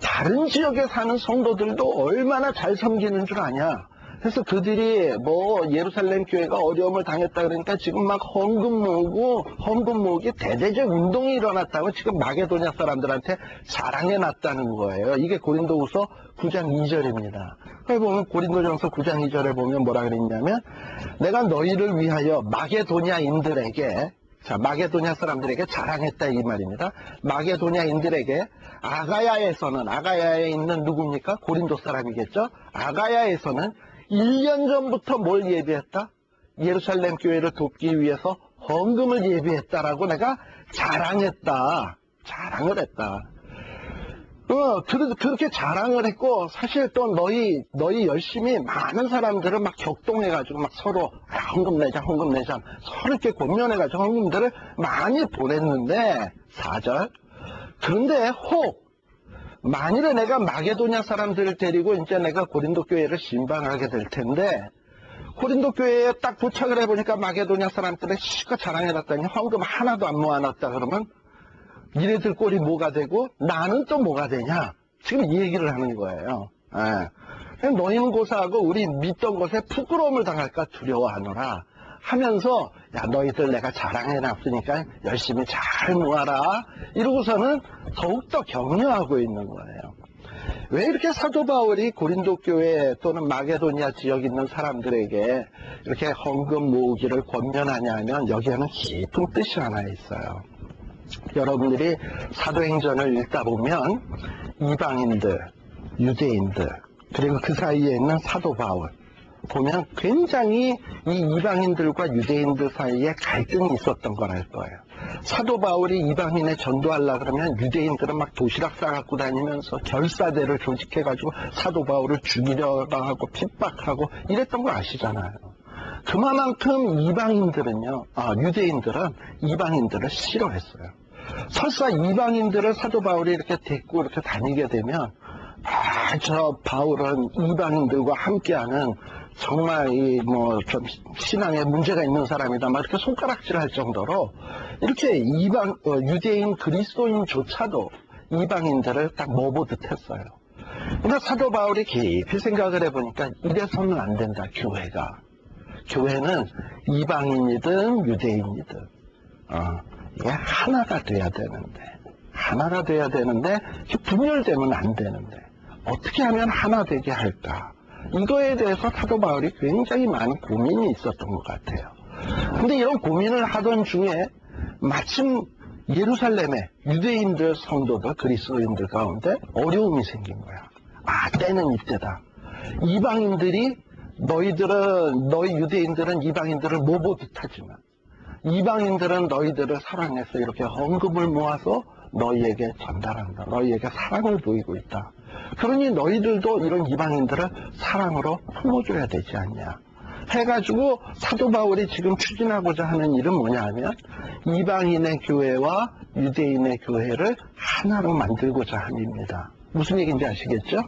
다른 지역에 사는 성도들도 얼마나 잘 섬기는 줄 아냐. 그래서 그들이 뭐 예루살렘 교회가 어려움을 당했다 그러니까 지금 막 헌금 모으기 대대적 운동이 일어났다고 지금 마게도냐 사람들한테 자랑해 놨다는 거예요. 이게 고린도후서 9장 2절입니다. 거기 보면 고린도전서 9장 2절에 보면 뭐라 그랬냐면 내가 너희를 위하여 마게도냐인들에게, 자, 마게도냐 사람들에게 자랑했다 이 말입니다. 마게도냐인들에게 아가야에 있는 누굽니까? 고린도 사람이겠죠? 아가야에서는 1년 전부터 뭘 예비했다? 예루살렘 교회를 돕기 위해서 헌금을 예비했다라고 내가 자랑했다. 자랑을 했다. 그렇게 자랑을 했고, 사실 또 너희 열심히 많은 사람들을 막 격동해가지고 막 서로 헌금 내자 서로 이렇게 권면해가지고 헌금들을 많이 보냈는데, 4절. 그런데 혹 만일에 내가 마게도냐 사람들을 데리고 이제 내가 고린도 교회를 신방하게 될 텐데, 고린도 교회에 딱 도착을 해보니까 마게도냐 사람들의 실컷 자랑해놨더니 헌금 하나도 안 모아놨다 그러면 니네들 꼴이 뭐가 되고 나는 또 뭐가 되냐, 지금 이 얘기를 하는 거예요. 너희는 고사하고 우리 믿던 것에 부끄러움을 당할까 두려워하노라 하면서, 야, 너희들 내가 자랑해놨으니까 열심히 잘 모아라 이러고서는 더욱더 격려하고 있는 거예요. 왜 이렇게 사도 바울이 고린도 교회 또는 마게도니아 지역에 있는 사람들에게 이렇게 헌금 모으기를 권면하냐 하면 여기에는 깊은 뜻이 하나 있어요. 여러분들이 사도행전을 읽다 보면 이방인들, 유대인들, 그리고 그 사이에 있는 사도 바울 보면 굉장히 이 이방인들과 유대인들 사이에 갈등이 있었던 거랄 거예요. 사도 바울이 이방인에 전도하려고 그러면 유대인들은 막 도시락 싸갖고 다니면서 결사대를 조직해가지고 사도 바울을 죽이려고 하고 핍박하고 이랬던 거 아시잖아요. 그만큼 유대인들은 이방인들을 싫어했어요. 설사 이방인들을 사도 바울이 이렇게 데리고 이렇게 다니게 되면, 저 바울은 이방인들과 함께하는 정말 좀 신앙에 문제가 있는 사람이다 막 이렇게 손가락질 할 정도로 이렇게 유대인 그리스도인조차도 이방인들을 딱 먹어보듯 했어요. 근데 사도 바울이 깊이 생각을 해보니까 이래서는 안 된다. 교회는 이방인이든 유대인이든 이게 하나가 돼야 되는데 분열되면 안 되는데 어떻게 하면 하나 되게 할까? 이거에 대해서 사도 바울이 굉장히 많은 고민이 있었던 것 같아요. 근데 이런 고민을 하던 중에 마침 예루살렘의 유대인들 성도들, 그리스도인들 가운데 어려움이 생긴 거야. 때는 이때다. 너희 유대인들은 이방인들을 못 보듯 하지만 이방인들은 너희들을 사랑해서 이렇게 헌금을 모아서 너희에게 전달한다. 너희에게 사랑을 보이고 있다. 그러니 너희들도 이런 이방인들을 사랑으로 품어줘야 되지 않냐 해가지고 사도 바울이 지금 추진하고자 하는 일은 뭐냐 하면 이방인의 교회와 유대인의 교회를 하나로 만들고자 함입니다. 무슨 얘기인지 아시겠죠?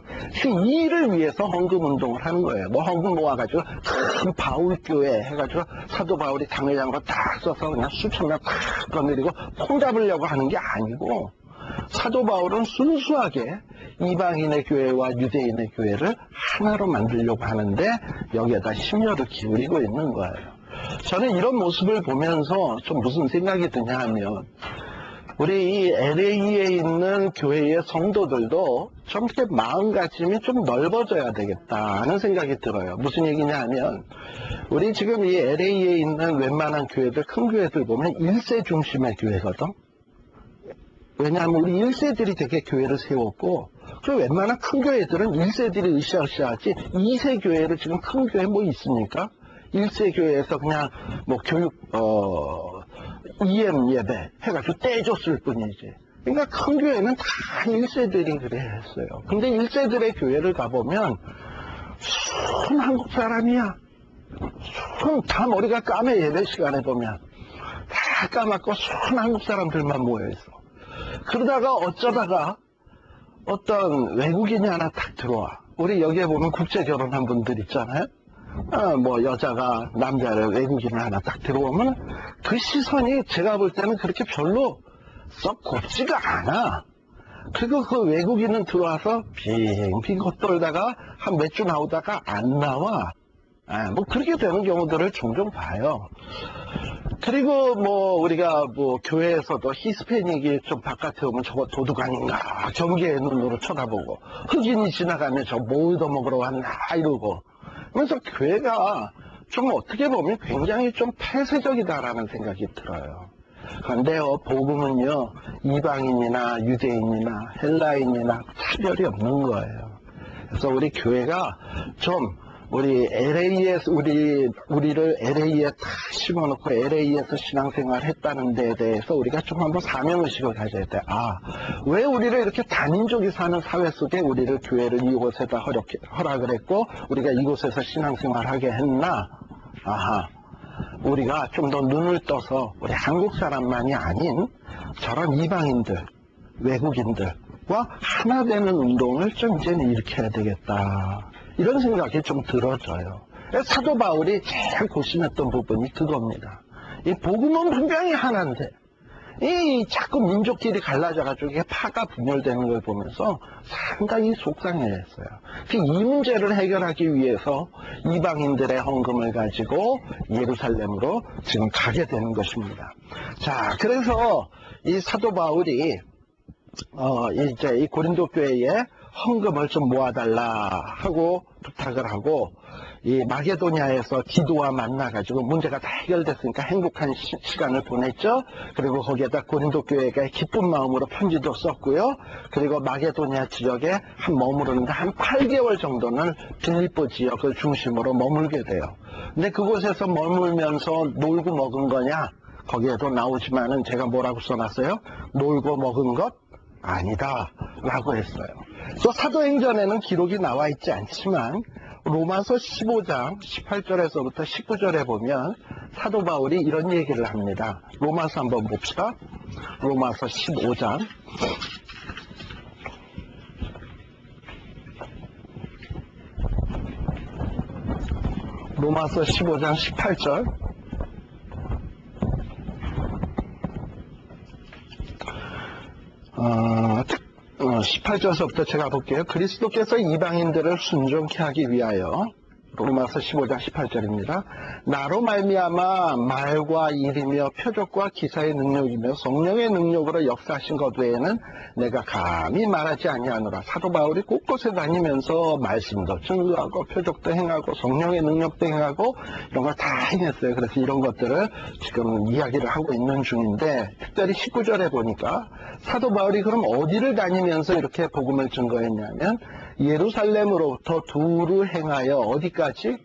이 일을 위해서 헌금 운동을 하는 거예요. 뭐 헌금 모아가지고 큰 바울교회 해가지고 사도 바울이 당회장으로 딱 써서 그냥 수천 명 딱 거느리고 통 잡으려고 하는 게 아니고, 사도 바울은 순수하게 이방인의 교회와 유대인의 교회를 하나로 만들려고 하는데 여기에다 심혈을 기울이고 있는 거예요. 저는 이런 모습을 보면서 좀 무슨 생각이 드냐 하면, 우리 이 LA에 있는 교회의 성도들도 좀 이렇게 마음가짐이 좀 넓어져야 되겠다 하는 생각이 들어요. 무슨 얘기냐 하면, 우리 지금 이 LA에 있는 웬만한 교회들, 큰 교회들 보면 1세 중심의 교회거든. 왜냐하면 우리 1세들이 되게 교회를 세웠고, 그리고 웬만한 큰 교회들은 1세들이 으쌰으쌰하지 2세 교회를 지금 큰 교회 뭐 있습니까? 1세 교회에서 그냥 뭐 교육 EM 예배 해가지고 떼줬을 뿐이지. 그러니까 큰 교회는 다 1세들이 그래 했어요. 근데 1세들의 교회를 가보면 순 한국 사람이야. 다 머리가 까매. 예배 시간에 보면 다 까맣고 순 한국 사람들만 모여있어. 그러다가 어쩌다가 어떤 외국인이 하나 딱 들어와. 우리 여기에 보면 국제 결혼한 분들 있잖아요. 뭐 여자가 남자를, 외국인을 하나 딱 들어오면 그 시선이 제가 볼 때는 그렇게 별로 썩 곱지가 않아. 그리고 그 외국인은 들어와서 빙빙 겉돌다가 한 몇 주 나오다가 안 나와. 뭐 그렇게 되는 경우들을 종종 봐요. 그리고 뭐 우리가 뭐 교회에서도 히스패닉이 좀 바깥에 오면 저거 도둑 아닌가 경계의 눈으로 쳐다보고, 흑인이 지나가면 저 뭐 얻어먹으러 왔나 이러고, 그래서 교회가 좀 어떻게 보면 굉장히 좀 폐쇄적이다라는 생각이 들어요. 그런데요, 복음은요, 이방인이나 유대인이나 헬라인이나 차별이 없는 거예요. 그래서 우리 교회가 좀 우리 LA에서 우리를 LA에 다 심어놓고 LA에서 신앙생활 했다는 데에 대해서 우리가 좀 한번 사명의식을 가져야 돼. 왜 우리를 이렇게 다민족이 사는 사회 속에 우리를 교회를 이곳에다 허락을 했고 우리가 이곳에서 신앙생활하게 했나? 우리가 좀 더 눈을 떠서 우리 한국 사람만이 아닌 저런 이방인들, 외국인들과 하나 되는 운동을 좀 이제는 일으켜야 되겠다. 이런 생각이 좀 들어져요. 사도 바울이 제일 고심했던 부분이 그겁니다. 이 복음은 분명히 하나인데 이 자꾸 민족끼리 갈라져가지고 이게 파가 분열되는 걸 보면서 상당히 속상해했어요. 이 문제를 해결하기 위해서 이방인들의 헌금을 가지고 예루살렘으로 지금 가게 되는 것입니다. 자, 그래서 이 사도 바울이 이제 이 고린도 교회에 헌금을 좀 모아달라 하고 부탁을 하고, 이 마게도냐에서 디도와 만나가지고 문제가 다 해결됐으니까 행복한 시간을 보냈죠. 그리고 거기에다 고린도 교회가 기쁜 마음으로 편지도 썼고요. 그리고 마게도냐 지역에 머무르는데 한 8개월 정도는 빌립보 지역을 중심으로 머물게 돼요. 근데 그곳에서 머물면서 놀고 먹은 거냐? 거기에도 나오지만은 제가 뭐라고 써놨어요? 놀고 먹은 것? 아니다 라고 했어요. 또 사도행전에는 기록이 나와 있지 않지만 로마서 15장 18절에서부터 19절에 보면 사도 바울이 이런 얘기를 합니다. 로마서 한번 봅시다. 로마서 15장 로마서 15장 18절 18절서부터 제가 볼게요. 그리스도께서 이방인들을 순종케 하기 위하여, 로마서 15장 18절입니다. 나로 말미암아 말과 일이며 표적과 기사의 능력이며 성령의 능력으로 역사하신 것 외에는 내가 감히 말하지 아니하노라. 사도 바울이 곳곳에 다니면서 말씀도 증거하고 표적도 행하고 성령의 능력도 행하고 이런 걸 다 행했어요. 그래서 이런 것들을 지금 이야기를 하고 있는 중인데, 특별히 19절에 보니까 사도 바울이 그럼 어디를 다니면서 이렇게 복음을 증거했냐면 예루살렘으로부터 두루 행하여 어디까지?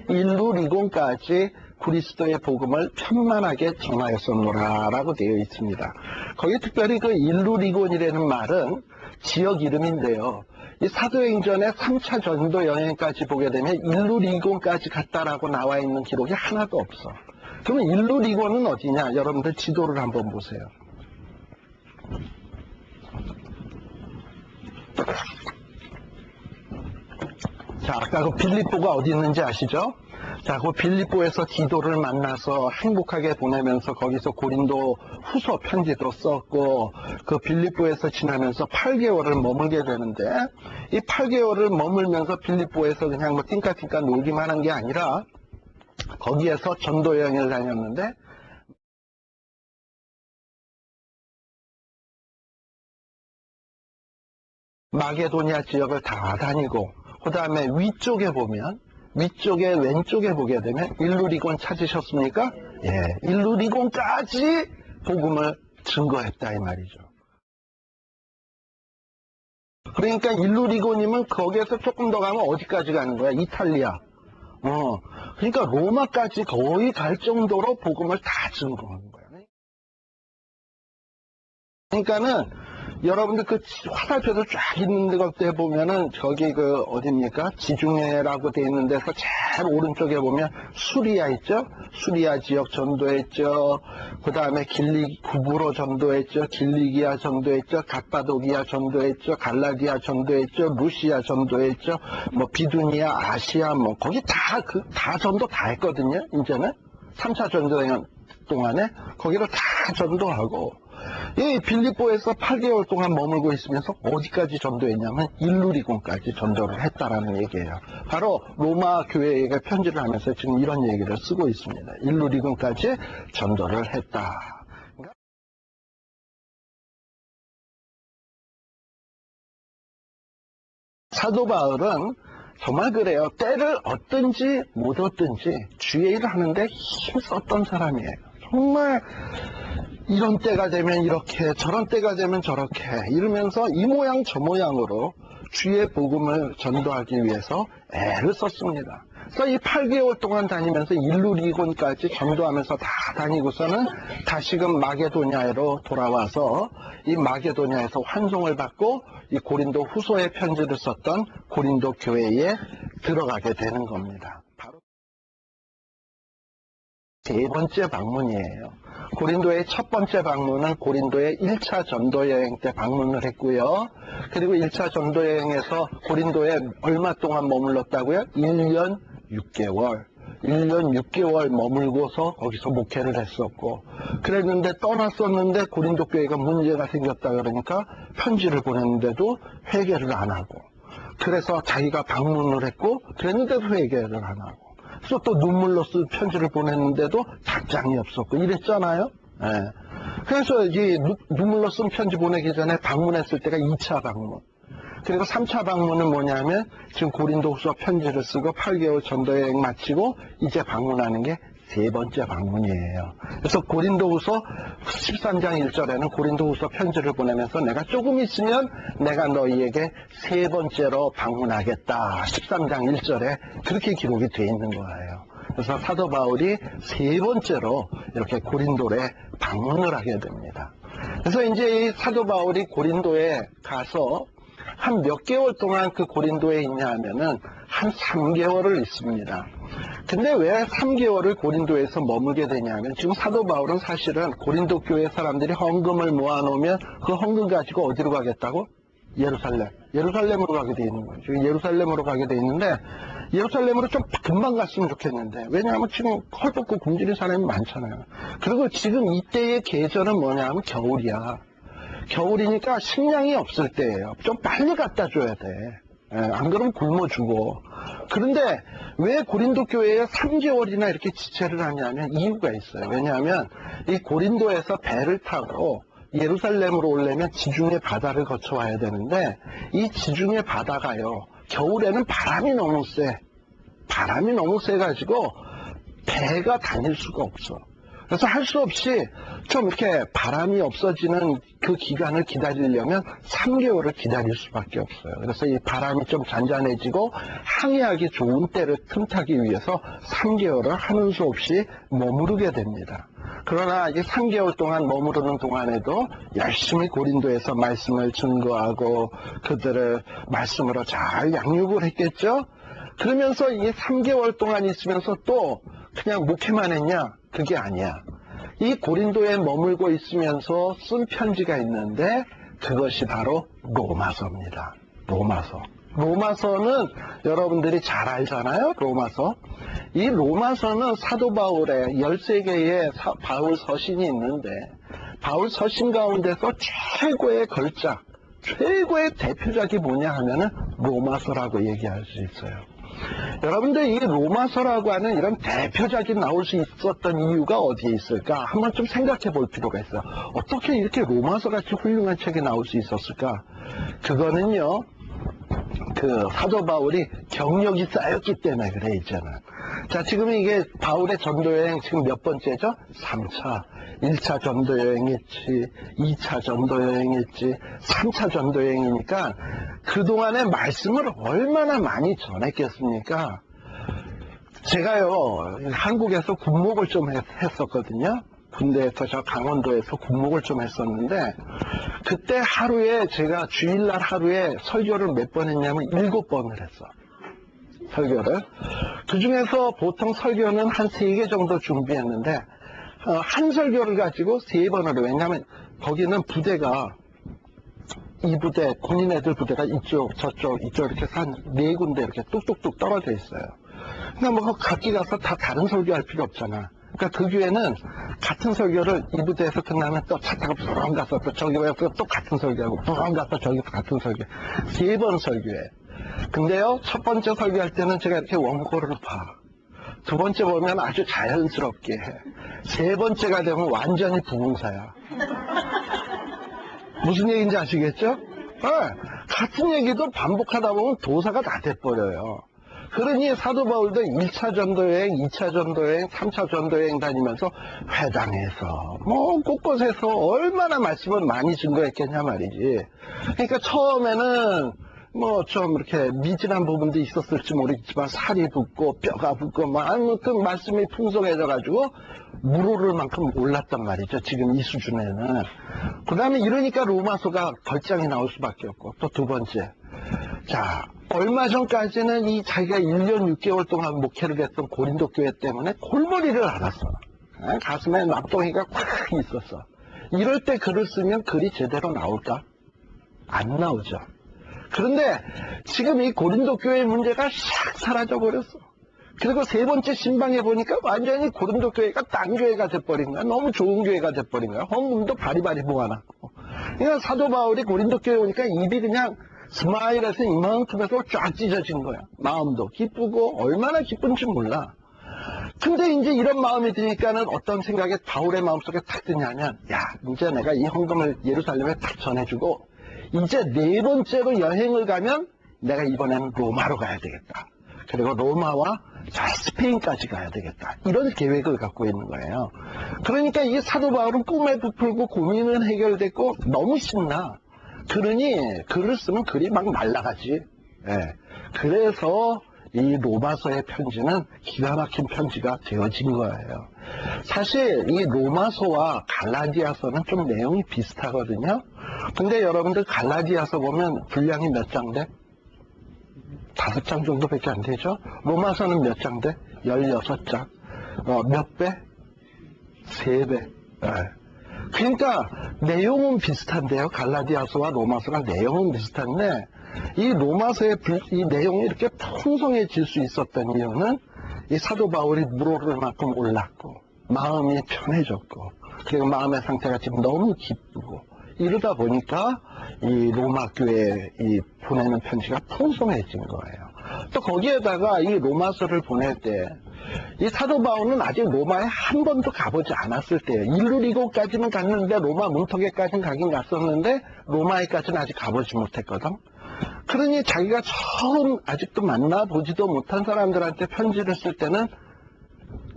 일루리곤까지 그리스도의 복음을 편만하게 전하였었노라 라고 되어 있습니다. 거기 특별히 그 일루리곤이라는 말은 지역 이름인데요. 이 사도행전의 3차 전도 여행까지 보게 되면 일루리곤까지 갔다라고 나와 있는 기록이 하나도 없어. 그러면 일루리곤은 어디냐? 여러분들 지도를 한번 보세요. 자, 아까 그 빌립보가 어디 있는지 아시죠? 자, 그 빌립보에서 디도를 만나서 행복하게 보내면서 거기서 고린도 후서 편지도 썼고, 그 빌립보에서 지나면서 8개월을 머물게 되는데, 이 8개월을 머물면서 빌립보에서 그냥 뭐 띵까띵까 놀기만 한 게 아니라 거기에서 전도 여행을 다녔는데, 마게도냐 지역을 다 다니고, 그 다음에 위쪽에 보면, 위쪽에 왼쪽에 보게 되면 일루리곤 찾으셨습니까? 예, 일루리곤까지 복음을 증거했다 이 말이죠. 그러니까 일루리곤이면 거기에서 조금 더 가면 어디까지 가는 거야? 이탈리아. 그러니까 로마까지 거의 갈 정도로 복음을 다 증거한 거야. 그러니까는 여러분들 그 화살표도 쫙 있는 데 보면은 저기 그 어딥니까? 지중해라고 돼 있는 데서 제일 오른쪽에 보면 수리아 있죠? 수리아 지역 전도했죠. 그 다음에 구브로 전도했죠. 길리기아 전도했죠. 갑바도기아 전도했죠. 갈라디아 전도했죠. 루시아 전도했죠. 뭐 비두니아, 아시아 뭐 거기 다 전도 다 했거든요. 이제는 3차 전도 동안에 거기를 다 전도하고, 이 빌립보에서 8개월 동안 머물고 있으면서 어디까지 전도했냐면 일루리곤까지 전도를 했다라는 얘기예요. 바로 로마 교회에게 편지를 하면서 지금 이런 얘기를 쓰고 있습니다. 일루리곤까지 전도를 했다. 사도 바울은 정말 그래요. 때를 얻든지 못 얻든지 주의 일을 하는데 힘썼던 사람이에요. 정말 이런 때가 되면 이렇게 저런 때가 되면 저렇게 이러면서 이 모양 저 모양으로 주의 복음을 전도하기 위해서 애를 썼습니다. 그래서 이 8개월 동안 다니면서 일루리곤까지 전도하면서 다 다니고서는 다시금 마게도냐로 돌아와서 이 마게도냐에서 환송을 받고 이 고린도 후서에 편지를 썼던 고린도 교회에 들어가게 되는 겁니다. 바로 세 번째 방문이에요. 고린도의 첫 번째 방문은 고린도의 1차 전도 여행 때 방문을 했고요. 그리고 1차 전도 여행에서 고린도에 얼마 동안 머물렀다고요? 1년 6개월. 1년 6개월 머물고서 거기서 목회를 했었고, 그랬는데 떠났었는데 고린도 교회가 문제가 생겼다 그러니까 편지를 보냈는데도 회개를 안 하고, 그래서 자기가 방문을 했고 그랬는데도 회개를 안 하고, 그래서 또 눈물로 쓴 편지를 보냈는데도 답장이 없었고 이랬잖아요. 예. 그래서 이 눈물로 쓴 편지 보내기 전에 방문했을 때가 2차 방문. 그리고 3차 방문은 뭐냐면 지금 고린도후서 편지를 쓰고 8개월 전도여행 마치고 이제 방문하는 게 세 번째 방문이에요. 그래서 고린도후서 13장 1절에는 고린도후서 편지를 보내면서 내가 조금 있으면 내가 너희에게 세 번째로 방문하겠다. 13장 1절에 그렇게 기록이 되어 있는 거예요. 그래서 사도 바울이 세 번째로 이렇게 고린도에 방문을 하게 됩니다. 그래서 이제 이 사도 바울이 고린도에 가서 한 몇 개월 동안 그 고린도에 있냐 하면은 한 3개월을 있습니다. 근데 왜 3개월을 고린도에서 머물게 되냐면 지금 사도 바울은 사실은 고린도 교회 사람들이 헌금을 모아놓으면 그 헌금 가지고 어디로 가겠다고? 예루살렘으로 가게 돼 있는 거죠. 예루살렘으로 가게 돼 있는데 예루살렘으로 좀 금방 갔으면 좋겠는데, 왜냐하면 지금 헐벗고 굶주린 사람이 많잖아요. 그리고 지금 이때의 계절은 뭐냐면 겨울이야. 겨울이니까 식량이 없을 때예요. 좀 빨리 갖다 줘야 돼. 안 그러면 굶어 죽어. 그런데 왜 고린도 교회에 3개월이나 이렇게 지체를 하냐면 이유가 있어요. 왜냐하면 이 고린도에서 배를 타고 예루살렘으로 오려면 지중해 바다를 거쳐 와야 되는데 이 지중해 바다가요, 겨울에는 바람이 너무 세가지고 배가 다닐 수가 없어. 그래서 할 수 없이 좀 이렇게 바람이 없어지는 그 기간을 기다리려면 3개월을 기다릴 수밖에 없어요. 그래서 이 바람이 좀 잔잔해지고 항해하기 좋은 때를 틈타기 위해서 3개월을 하는 수 없이 머무르게 됩니다. 그러나 이 3개월 동안 머무르는 동안에도 열심히 고린도에서 말씀을 증거하고 그들을 말씀으로 잘 양육을 했겠죠. 그러면서 이 3개월 동안 있으면서 또 그냥 목회만 했냐? 그게 아니야. 이 고린도에 머물고 있으면서 쓴 편지가 있는데 그것이 바로 로마서입니다. 로마서는 여러분들이 잘 알잖아요. 로마서. 이 로마서는 사도 바울의 13개의 바울 서신이 있는데 바울 서신 가운데서 최고의 걸작, 최고의 대표작이 뭐냐 하면은 로마서라고 얘기할 수 있어요. 여러분들 이 로마서라고 하는 이런 대표작이 나올 수 있었던 이유가 어디에 있을까? 한번 좀 생각해 볼 필요가 있어요. 어떻게 이렇게 로마서같이 훌륭한 책이 나올 수 있었을까? 그거는요, 그 사도 바울이 경력이 쌓였기 때문에 그래, 이제는. 자, 지금 이게 바울의 전도여행 지금 몇 번째죠? 3차. 1차 전도여행했지, 2차 전도여행했지, 3차 전도여행이니까 그동안에 말씀을 얼마나 많이 전했겠습니까? 제가요, 한국에서 군목을 좀 했었거든요. 군대에서 저 강원도에서 군목을 좀 했었는데 그때 하루에 제가 주일날 하루에 설교를 몇 번 했냐면 7번을 했어. 설교를. 그 중에서 보통 설교는 한 3개 정도 준비했는데 한 설교를 가지고 3번을 해요. 왜냐하면 거기는 부대가 이 부대, 군인 애들 부대가 이쪽, 저쪽, 이쪽 이렇게 한 4군데 이렇게 뚝뚝뚝 떨어져 있어요. 그러니까 뭐 각기 가서 다 다른 설교할 필요 없잖아. 그러니까 그 교회는 같은 설교를 이 부대에서 끝나면 또 차 타고 부엉 가서 또 저기 와서 또 같은 설교하고 부엉 가서 저기 같은 설교. 3번 설교해. 근데요, 첫 번째 설교할 때는 제가 이렇게 원고를 봐. 두 번째 보면 아주 자연스럽게 해. 세 번째가 되면 완전히 부흥사야. 무슨 얘기인지 아시겠죠? 같은 얘기도 반복하다 보면 도사가 다 돼버려요. 그러니 사도 바울도 1차 전도여행, 2차 전도여행, 3차 전도여행 다니면서 회당에서 뭐 곳곳에서 얼마나 말씀을 많이 증거했겠냐 말이지. 그러니까 처음에는 뭐 좀 이렇게 미진한 부분도 있었을지 모르겠지만 살이 붓고 뼈가 붓고 뭐 아무튼 말씀이 풍성해져가지고 물 오를 만큼 올랐단 말이죠. 지금 이 수준에는. 그 다음에 이러니까 로마서가 걸장이 나올 수밖에 없고 또 두 번째. 자, 얼마 전까지는 이 자기가 1년 6개월 동안 목회를 했던 고린도 교회 때문에 골머리를 앓았어. 가슴에 납동이가 꽉 있었어. 이럴 때 글을 쓰면 글이 제대로 나올까? 안 나오죠. 그런데 지금 이 고린도 교회의 문제가 샥 사라져버렸어. 그리고 세 번째 신방에 보니까 완전히 고린도 교회가 딴 교회가 돼버린 거야. 너무 좋은 교회가 돼버린 거야. 헌금도 바리바리 모아놨고. 그러니까 사도 바울이 고린도 교회 오니까 입이 그냥 스마일해서 이만큼에서 쫙 찢어진 거야. 마음도 기쁘고 얼마나 기쁜지 몰라. 근데 이제 이런 마음이 드니까는 어떤 생각이 바울의 마음속에 탁 드냐면, 야, 이제 내가 이 헌금을 예루살렘에 탁 전해주고 이제 네 번째로 여행을 가면 내가 이번에는 로마로 가야 되겠다. 그리고 로마와 스페인까지 가야 되겠다. 이런 계획을 갖고 있는 거예요. 그러니까 이 사도 바울은 꿈에 부풀고 고민은 해결됐고 너무 신나. 그러니 글을 쓰면 글이 막 날아가지. 그래서 이 로마서의 편지는 기가 막힌 편지가 되어진 거예요. 사실 이 로마서와 갈라디아서는 좀 내용이 비슷하거든요. 근데 여러분들 갈라디아서 보면 분량이 몇 장 돼? 5장 정도밖에 안 되죠? 로마서는 몇 장 돼? 16장. 몇 배? 3배. 그러니까 내용은 비슷한데요. 갈라디아서와 로마서가 내용은 비슷한데 이 로마서의 이 내용이 이렇게 풍성해질 수 있었던 이유는 이 사도 바울이 물 오를 만큼 올랐고 마음이 편해졌고 그리고 마음의 상태가 지금 너무 기쁘고 이러다 보니까 이 로마 교회에 이 보내는 편지가 풍성해진 거예요. 또 거기에다가 이 로마서를 보낼 때 이 사도 바울은 아직 로마에 한 번도 가보지 않았을 때예요. 일루리고까지는 갔는데 로마 문턱에까지는 가긴 갔었는데 로마에까지는 아직 가보지 못했거든. 그러니 자기가 처음 아직도 만나보지도 못한 사람들한테 편지를 쓸 때는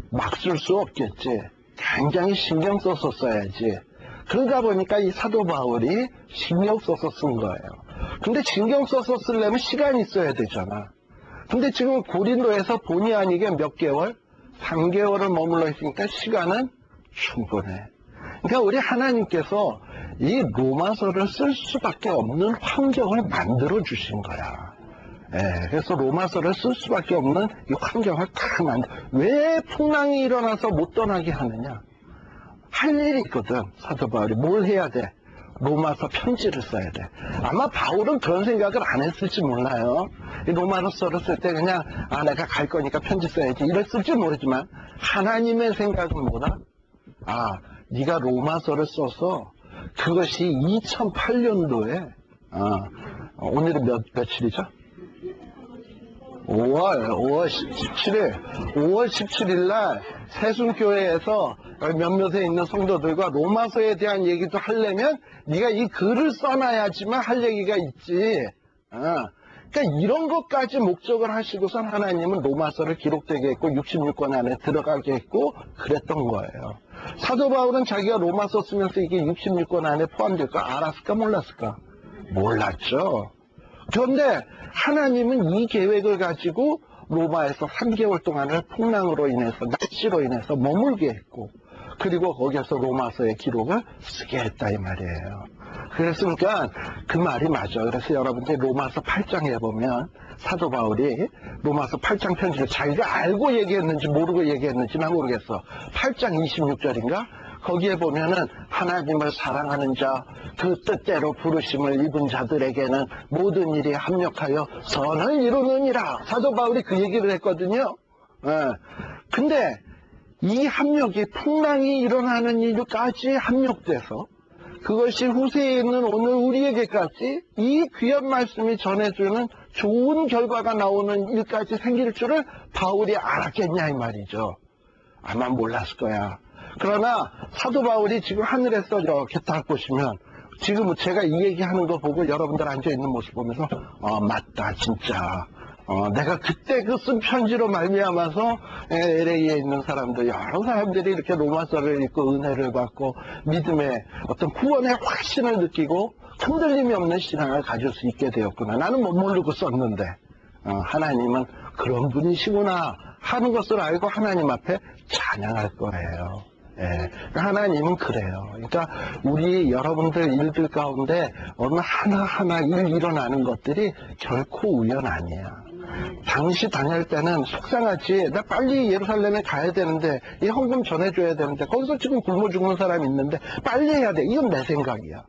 막 쓸 수 없겠지. 굉장히 신경 써서 써야지. 그러다 보니까 이 사도 바울이 신경 써서 쓴 거예요. 근데 신경 써서 쓰려면 시간이 있어야 되잖아. 근데 지금 고린도에서 본의 아니게 몇 개월? 3개월을 머물러 있으니까 시간은 충분해. 그러니까 우리 하나님께서 이 로마서를 쓸 수밖에 없는 환경을 만들어 주신 거야. 그래서 로마서를 쓸 수밖에 없는 이 환경을 다 왜 풍랑이 일어나서 못 떠나게 하느냐? 할 일이 있거든. 사도 바울이 뭘 해야 돼? 로마서 편지를 써야 돼. 아마 바울은 그런 생각을 안 했을지 몰라요. 이 로마서를 쓸 때 그냥 내가 갈 거니까 편지 써야지 이랬을지 모르지만 하나님의 생각은 뭐다? 네가 로마서를 써서 그것이 2008년도에 오늘은 며칠이죠? 5월 17일 날 세순교회에서 몇몇에 있는 성도들과 로마서에 대한 얘기도 하려면 네가 이 글을 써놔야지만 할 얘기가 있지. 그러니까 이런 것까지 목적을 하시고선 하나님은 로마서를 기록되게 했고 66권 안에 들어가게 했고 그랬던 거예요. 사도 바울은 자기가 로마서 쓰면서 이게 66권 안에 포함될 거 알았을까 몰랐을까? 몰랐죠. 그런데 하나님은 이 계획을 가지고 로마에서 3개월 동안을 풍랑으로 인해서 날씨로 인해서 머물게 했고 그리고 거기에서 로마서의 기록을 쓰게 했다 이 말이에요. 그랬으니까 그 말이 맞아. 그래서 여러분들 로마서 8장에 보면 사도 바울이 로마서 8장 편지를 자기가 알고 얘기했는지 모르고 얘기했는지 난 모르겠어. 8장 26절인가? 거기에 보면은 하나님을 사랑하는 자, 그 뜻대로 부르심을 입은 자들에게는 모든 일이 합력하여 선을 이루느니라. 사도 바울이 그 얘기를 했거든요. 근데 이 합력이 풍랑이 일어나는 일까지 합력돼서 그것이 후세에 있는 오늘 우리에게까지 이 귀한 말씀이 전해주는 좋은 결과가 나오는 일까지 생길 줄을 바울이 알았겠냐 이 말이죠. 아마 몰랐을 거야. 그러나 사도 바울이 지금 하늘에서 이렇게 딱 보시면 지금 제가 이 얘기하는 거 보고 여러분들 앉아있는 모습 보면서 맞다 진짜 내가 그때 그 쓴 편지로 말미암아서 LA에 있는 사람들 여러 사람들이 이렇게 로마서를 읽고 은혜를 받고 믿음의 어떤 구원의 확신을 느끼고 흔들림이 없는 신앙을 가질 수 있게 되었구나. 나는 못 모르고 썼는데 하나님은 그런 분이시구나 하는 것을 알고 하나님 앞에 찬양할 거예요. 예, 하나님은 그래요. 그러니까 우리 여러분들 일들 가운데 어느 하나하나 일 일어나는 것들이 결코 우연 아니야. 당시 다닐 때는 속상하지. 나 빨리 예루살렘에 가야 되는데 이 헌금 전해줘야 되는데 거기서 지금 굶어 죽는 사람이 있는데 빨리 해야 돼. 이건 내 생각이야.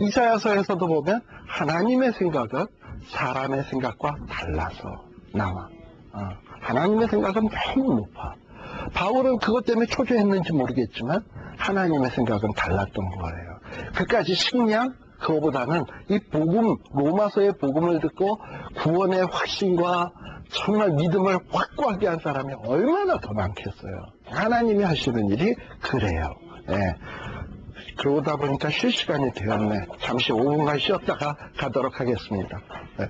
이사야서에서도 보면 하나님의 생각은 사람의 생각과 달라서 나와. 하나님의 생각은 너무 높아. 바울은 그것 때문에 초조했는지 모르겠지만 하나님의 생각은 달랐던 거예요. 그까지 식량? 그거보다는 이 복음, 로마서의 복음을 듣고 구원의 확신과 정말 믿음을 확고하게 한 사람이 얼마나 더 많겠어요. 하나님이 하시는 일이 그래요. 예. 그러다 보니까 쉴 시간이 되었네. 잠시 5분간 쉬었다가 가도록 하겠습니다. 네.